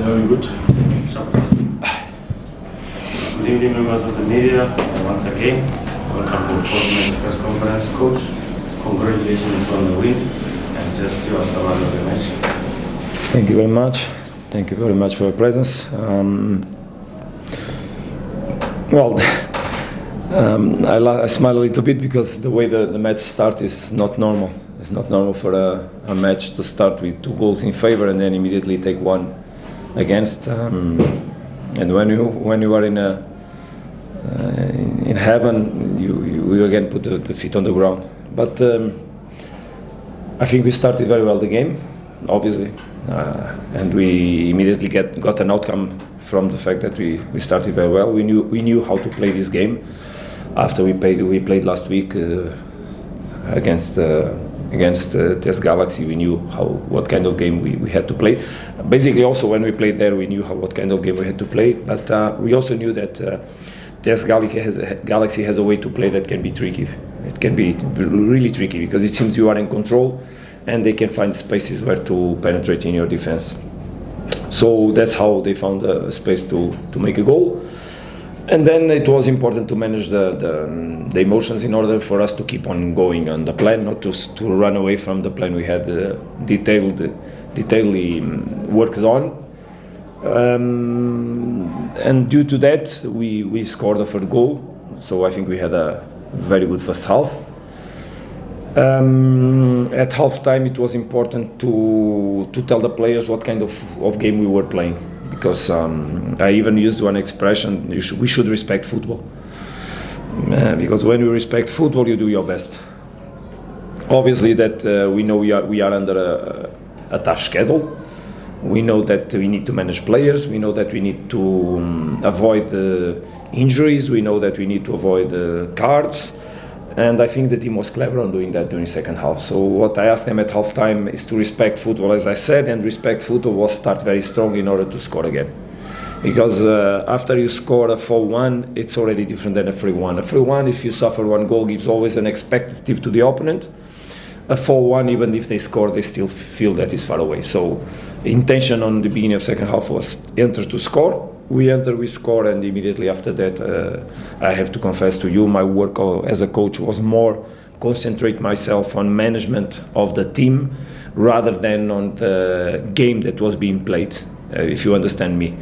Very good. Good evening, members of the media, and once again, welcome to the post-match press conference. Coach, congratulations on the win, and just your summary of the match. Thank you very much. Thank you very much for your presence. I smile a little bit because the way the match starts is not normal. It's not normal for a match to start with 2 goals in favor and then immediately take 1 against. And when you are in heaven, you again put the feet on the ground. But I think we started very well the game, obviously, and we immediately got an outcome from the fact that we started very well. We knew how to play this game. After we played last week against TS Galaxy, we knew what kind of game we had to play. Basically, also when we played there, we knew what kind of game we had to play. But we also knew that TS Galaxy has a way to play that can be tricky. It can be really tricky because it seems you are in control, and they can find spaces where to penetrate in your defense. So that's how they found a space to make a goal. And then it was important to manage the emotions in order for us to keep on going on the plan, not to run away from the plan we had detailedly worked on. And due to that, we scored the first goal. So I think we had a very good first half. At halftime, it was important to tell the players what kind of game we were playing. Because I even used one expression: we should respect football. Because when you respect football, you do your best. Obviously, that we know we are under a tough schedule. We know that we need to manage players. We know that we need to avoid injuries. We know that we need to avoid cards. And I think the team was clever on doing that during the second half. So what I asked them at halftime is to respect football, as I said, and respect football was start very strong in order to score again. Because after you score a 4-1, it's already different than a 3-1. A 3-1, if you suffer 1 goal, gives always an expectative to the opponent. A 4-1, even if they score, they still feel that it's far away. So intention on the beginning of second half was enter to score. We enter, we score, and immediately after that, I have to confess to you, my work as a coach was more concentrate myself on management of the team rather than on the game that was being played, if you understand me.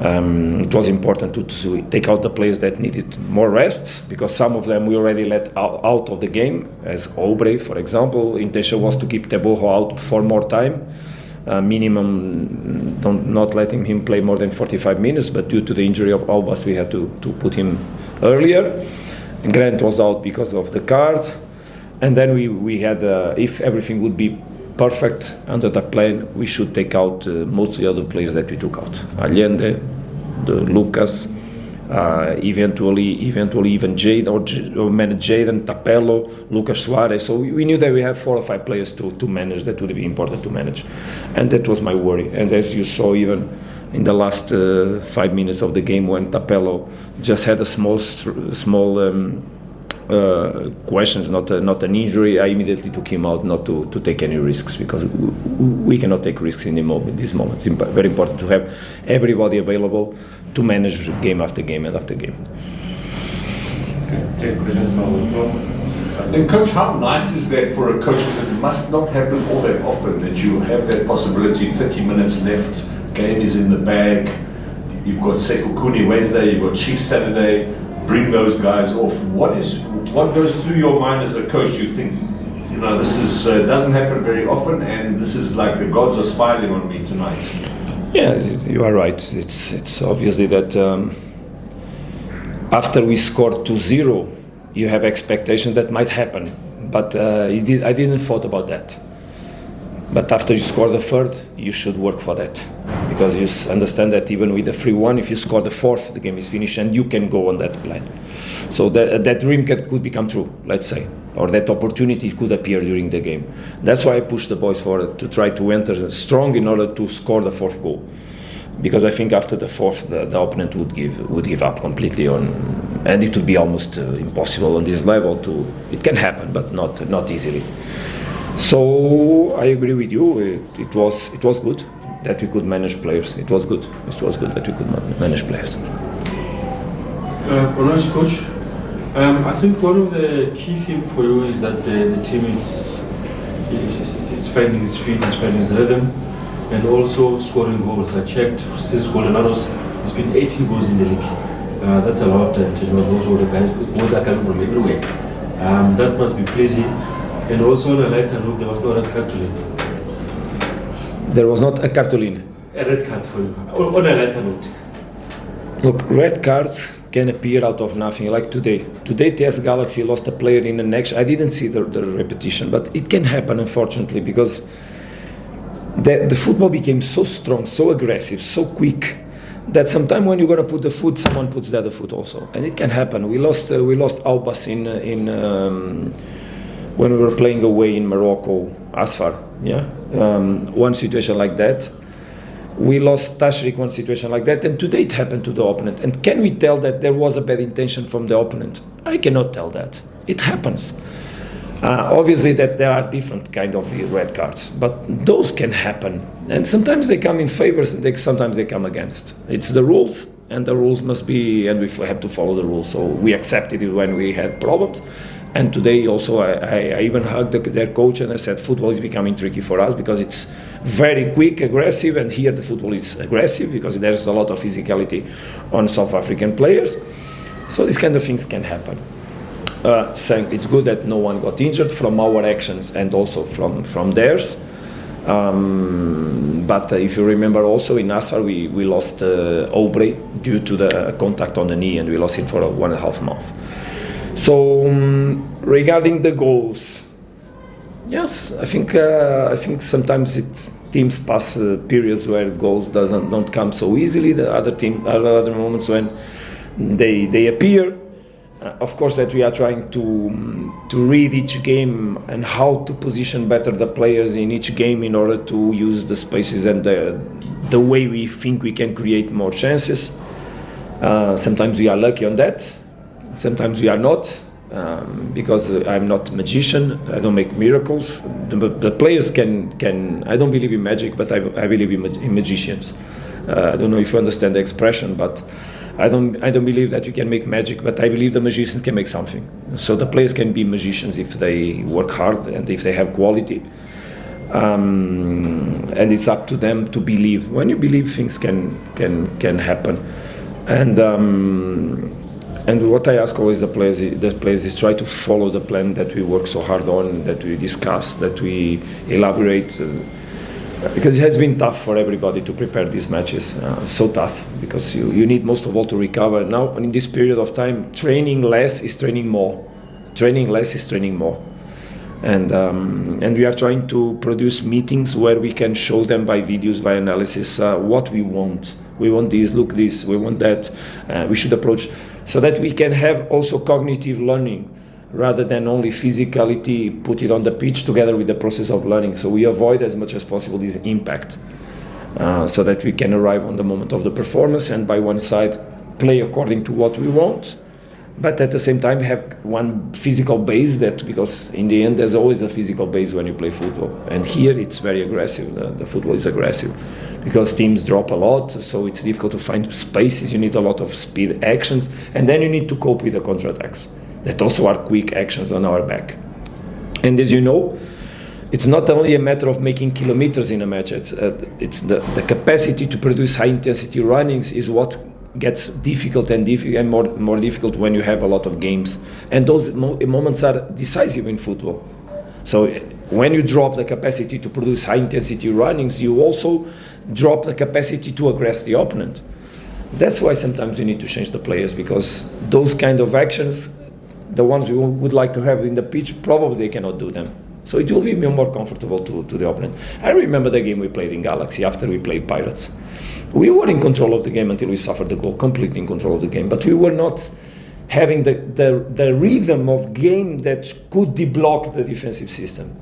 It was important to take out the players that needed more rest, because some of them we already let out of the game, as Obre, for example. Intention was to keep Teboho out for more time. Minimum, not letting him play more than 45 minutes, but due to the injury of Albas, we had to put him earlier. Grant was out because of the card, and then we had, if everything would be perfect under the plan, we should take out most of the other players that we took out. Allende, Lucas, eventually even Jade or manage Jaden, Tapelo, Lucas Suarez. So we knew that we have 4 or 5 players to manage that would be important to manage, and that was my worry. And as you saw, even in the last 5 minutes of the game, when Tapelo just had a small questions, not an injury, I immediately took him out, not to take any risks, because we cannot take risks in these moments. It's very important to have everybody available to manage game after game and after game. Take questions now. And coach, how nice is that for a coach? Because it must not happen all that often that you have that possibility. 30 minutes left, game is in the bag. You've got Sekukuni Wednesday, you've got Chiefs Saturday. Bring those guys off. What goes through your mind as a coach? You think, this is doesn't happen very often, and this is like the gods are smiling on me tonight. Yeah, you are right. It's obviously that after we scored 2-0, you have expectations that might happen, but I didn't thought about that. But after you score the third, you should work for that, because you understand that even with the 3-1, if you score the fourth, the game is finished and you can go on that plan. So that dream could become true, let's say, or that opportunity could appear during the game. That's why I pushed the boys forward to try to enter strong in order to score the 4th goal, because I think after the 4th, the opponent would give up completely and it would be almost impossible on this level to. It can happen, but not easily. So I agree with you. It was good. that we could manage players. It was good. It was good that we could manage players. Honest coach, I think one of the key things for you is that the team is finding its feet, is finding its rhythm, and also scoring goals. I checked since Goldenados, it's been 18 goals in the league. That's a lot, and those were the guys. Goals are coming from everywhere. That must be pleasing. And also on a lighter note, there was no red card today. There was not a cartolina. A red card for you. On a lighter note. Look, red cards can appear out of nothing, like today. Today, TS Galaxy lost a player in an action. I didn't see the repetition, but it can happen, unfortunately, because the football became so strong, so aggressive, so quick, that sometimes when you're going to put the foot, someone puts the other foot also. And it can happen. We lost Albas when we were playing away in Morocco, Asfar. Yeah, one situation like that. We lost Tashrik, one situation like that, and today it happened to the opponent. And can we tell that there was a bad intention from the opponent? I cannot tell that. It happens. Obviously that there are different kind of red cards, but those can happen. And sometimes they come in favor, and sometimes they come against. It's the rules, and the rules must be, and we have to follow the rules. So we accepted it when we had problems. And today also I even hugged their coach and I said football is becoming tricky for us because it's very quick, aggressive, and here the football is aggressive because there's a lot of physicality on South African players. So these kind of things can happen. Saying it's good that no one got injured from our actions and also from theirs. But if you remember also in Asfar we lost Aubrey due to the contact on the knee, and we lost him for 1.5 months. So regarding the goals, yes, I think sometimes teams pass periods where goals don't come so easily. The other moments when they appear. Of course, that we are trying to read each game and how to position better the players in each game in order to use the spaces and the way we think we can create more chances. Sometimes we are lucky on that. Sometimes we are not, because I'm not a magician. I don't make miracles. The players can. I don't believe in magic, but I believe in magicians. I don't know if you understand the expression, but I don't believe that you can make magic, but I believe the magicians can make something. So the players can be magicians if they work hard and if they have quality. And it's up to them to believe. When you believe, things can happen. And what I ask always the players is try to follow the plan that we work so hard on, that we discuss, that we elaborate. Because it has been tough for everybody to prepare these matches, so tough, because you need most of all to recover. Now, in this period of time, training less is training more. Training less is training more. And we are trying to produce meetings where we can show them by videos, by analysis, what we want. We want this, look this, we want that. We should approach, so that we can have also cognitive learning, rather than only physicality, put it on the pitch together with the process of learning. So we avoid as much as possible this impact, so that we can arrive on the moment of the performance and by one side play according to what we want, but at the same time have one physical base, that because in the end there's always a physical base when you play football. And here it's very aggressive, the football is aggressive, because teams drop a lot, so it's difficult to find spaces, you need a lot of speed actions, and then you need to cope with the counter-attacks. That also are quick actions on our back. And as you know, it's not only a matter of making kilometers in a match, it's the capacity to produce high intensity runnings is what gets difficult and more difficult when you have a lot of games. And those moments are decisive in football. So when you drop the capacity to produce high intensity runnings, you also drop the capacity to aggress the opponent. That's why sometimes you need to change the players, because those kind of actions, the ones we would like to have in the pitch, probably they cannot do them. So it will be more comfortable to the opponent. I remember the game we played in Galaxy after we played Pirates. We were in control of the game until we suffered the goal, completely in control of the game. But we were not having the rhythm of game that could deblock the defensive system.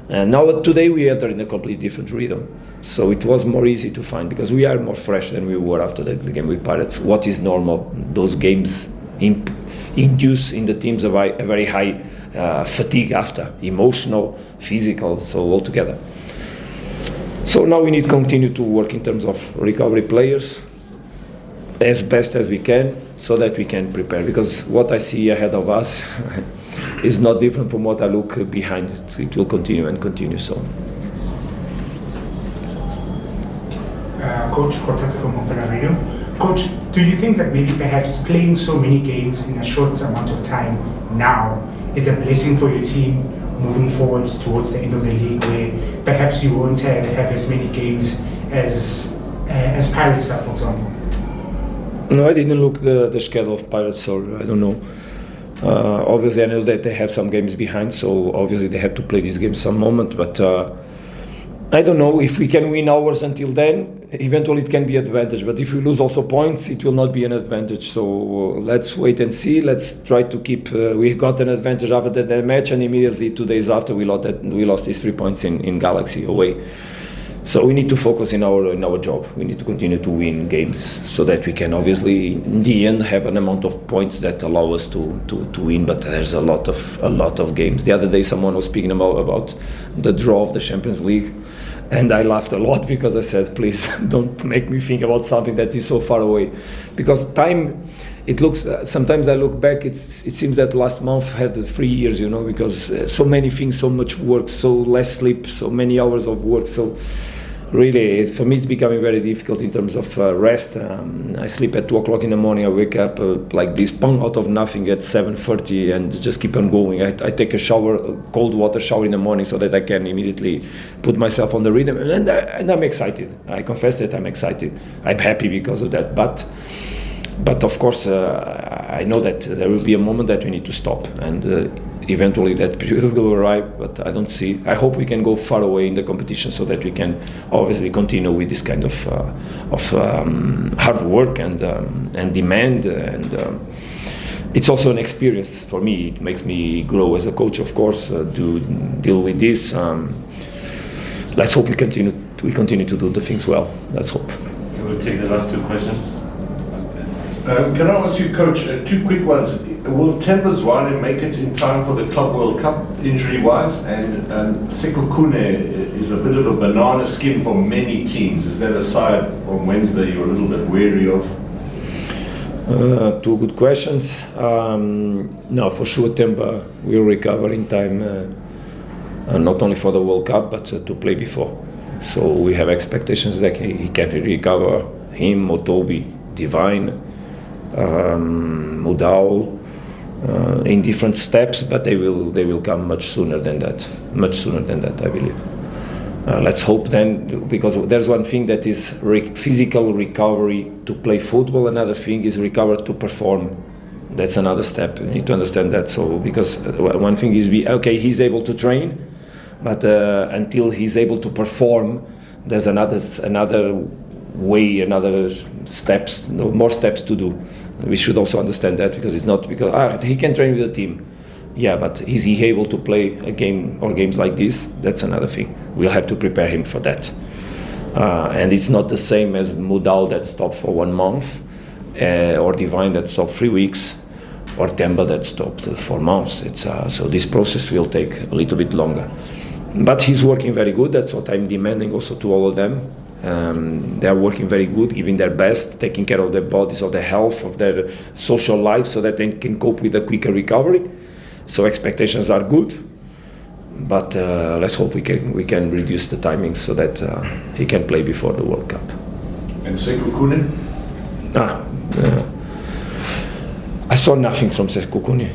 And now today we enter in a completely different rhythm. So it was more easy to find, because we are more fresh than we were after the game with Pirates. What is normal? Those games induce in the teams a very high fatigue after, emotional, physical, so all together. So now we need to continue to work in terms of recovery players as best as we can, so that we can prepare. Because what I see ahead of us is not different from what I look behind it. It will continue and continue. So. Coach Kotata from Opera Radio. Coach, do you think that maybe perhaps playing so many games in a short amount of time now is a blessing for your team moving forward towards the end of the league, where perhaps you won't have as many games as Pirates have, for example? No, I didn't look the schedule of Pirates, so I don't know. Obviously, I know that they have some games behind, so obviously they have to play these games some moment, but I don't know if we can win ours until then. Eventually it can be an advantage, but if we lose also points, it will not be an advantage. So let's wait and see. Let's try to keep. We got an advantage after that match, and immediately 2 days after we lost these 3 points in Galaxy away. So we need to focus in our job. We need to continue to win games so that we can obviously in the end have an amount of points that allow us to win. But there's a lot of games. The other day someone was speaking about the draw of the Champions League. And I laughed a lot because I said, please don't make me think about something that is so far away. Because time, it looks, sometimes I look back, it seems that last month had 3 years, because so many things, so much work, so less sleep, so many hours of work. So really, for me, it's becoming very difficult in terms of rest. I sleep at 2 o'clock in the morning. I wake up like this, out of nothing at 7:30, and just keep on going. I take a shower, a cold water shower in the morning, so that I can immediately put myself on the rhythm. And I'm excited. I confess that I'm excited. I'm happy because of that. But of course, I know that there will be a moment that we need to stop, and eventually that period will arrive. But I hope we can go far away in the competition so that we can obviously continue with this kind of hard work and demand. And it's also an experience for me. It makes me grow as a coach, of course, to deal with this. Let's hope we continue to do the things well. Let's hope. We'll take the last 2 questions. Can I ask you, Coach, 2 quick ones? Will Tembazwane make it in time for the Club World Cup, injury-wise? And Sekukune is a bit of a banana skin for many teams. Is that a side on Wednesday you're a little bit wary of? 2 good questions. No, for sure, Temba will recover in time, not only for the World Cup, but to play before. So we have expectations that he can recover. Him, Motobi, Divine, Mudau, in different steps, but they will come much sooner than that, I believe. Let's hope then, because there's one thing that is physical recovery to play football, another thing is recover to perform. That's another step. You need to understand that. So because one thing is he's able to train, but until he's able to perform, there's another way, another steps, more steps to do. We should also understand that, because it's not because he can train with the team. Yeah, but is he able to play a game or games like this? That's another thing. We'll have to prepare him for that. And it's not the same as Mudal that stopped for 1 month, or Divine that stopped 3 weeks, or Temba that stopped 4 months. So this process will take a little bit longer. But he's working very good. That's what I'm demanding also to all of them. They are working very good, giving their best, taking care of their bodies, of their health, of their social life, so that they can cope with a quicker recovery. So expectations are good, but let's hope we can reduce the timing so that he can play before the World Cup. And Sekukune? I saw nothing from Sekukune,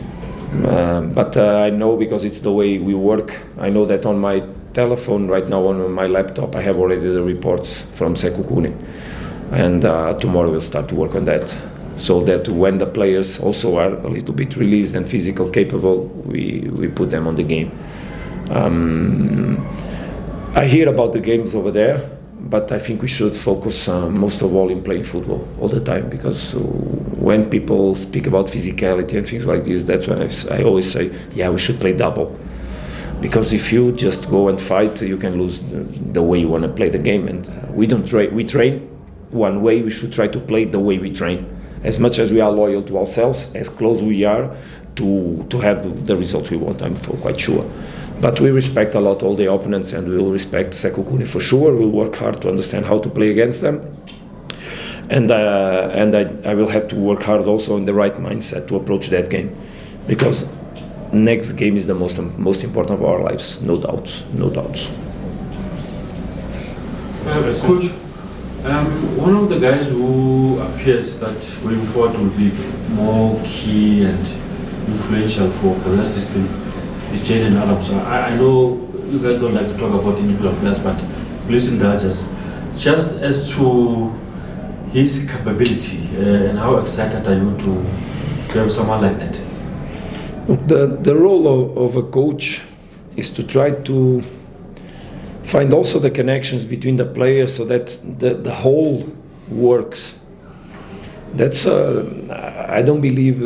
but I know, because it's the way we work. I know that on my telephone right now, on my laptop, I have already the reports from Sekukune, and tomorrow we'll start to work on that, so that when the players also are a little bit released and physical capable, we put them on the game. I hear about the games over there, but I think we should focus most of all in playing football all the time, because when people speak about physicality and things like this, that's when I always say, yeah, we should play double. Because if you just go and fight, you can lose the way you want to play the game. And we don't train. We train one way. We should try to play the way we train. As much as we are loyal to ourselves, as close we are to have the result we want. I'm quite sure. But we respect a lot all the opponents, and we will respect Sekukuni for sure. We'll work hard to understand how to play against them, and I will have to work hard also in the right mindset to approach that game, because next game is the most important of our lives, no doubts. Coach, one of the guys who appears that going forward will be more key and influential for that system is Jaden Adams. I know you guys don't like to talk about individual players, but please indulge us. Just as to his capability and how excited are you to have someone like that? The role of a coach is to try to find also the connections between the players so that the whole works. That's I don't believe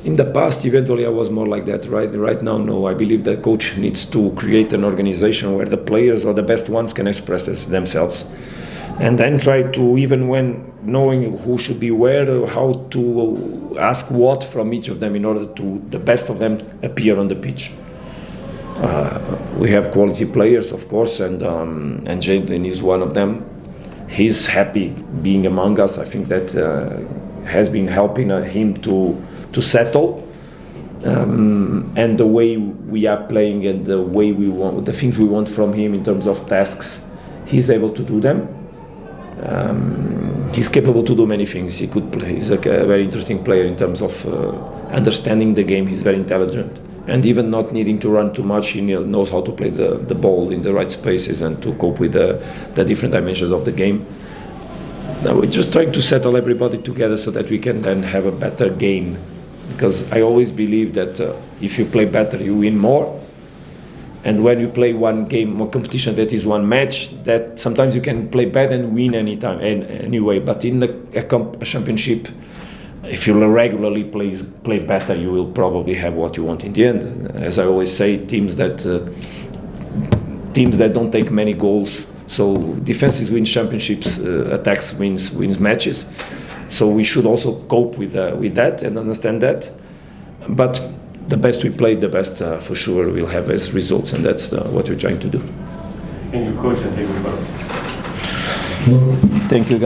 in the past eventually I was more like that. Right now, no. I believe the coach needs to create an organization where the players or the best ones can express themselves, and then try to, even when knowing who should be where, how to ask what from each of them in order to the best of them appear on the pitch. We have quality players, of course, and Jaden is one of them. He's happy being among us. I think that has been helping him to settle, and the way we are playing and the way we want, the things we want from him in terms of tasks, he's able to do them. He's capable to do many things. He's a very interesting player in terms of understanding the game. He's very intelligent, and even not needing to run too much, he knows how to play the ball in the right spaces and to cope with the different dimensions of the game. Now we're just trying to settle everybody together so that we can then have a better game, because I always believe that if you play better, you win more. And when you play one game or competition that is one match, that sometimes you can play bad and win anyway. But in a championship, if you regularly play better, you will probably have what you want in the end. As I always say, teams that don't take many goals. So defenses win championships, attacks wins matches. So we should also cope with that and understand that. But the best we play, the best for sure we'll have as results, and that's what we're trying to do. Thank you, coach, and thank you, boss. Thank you.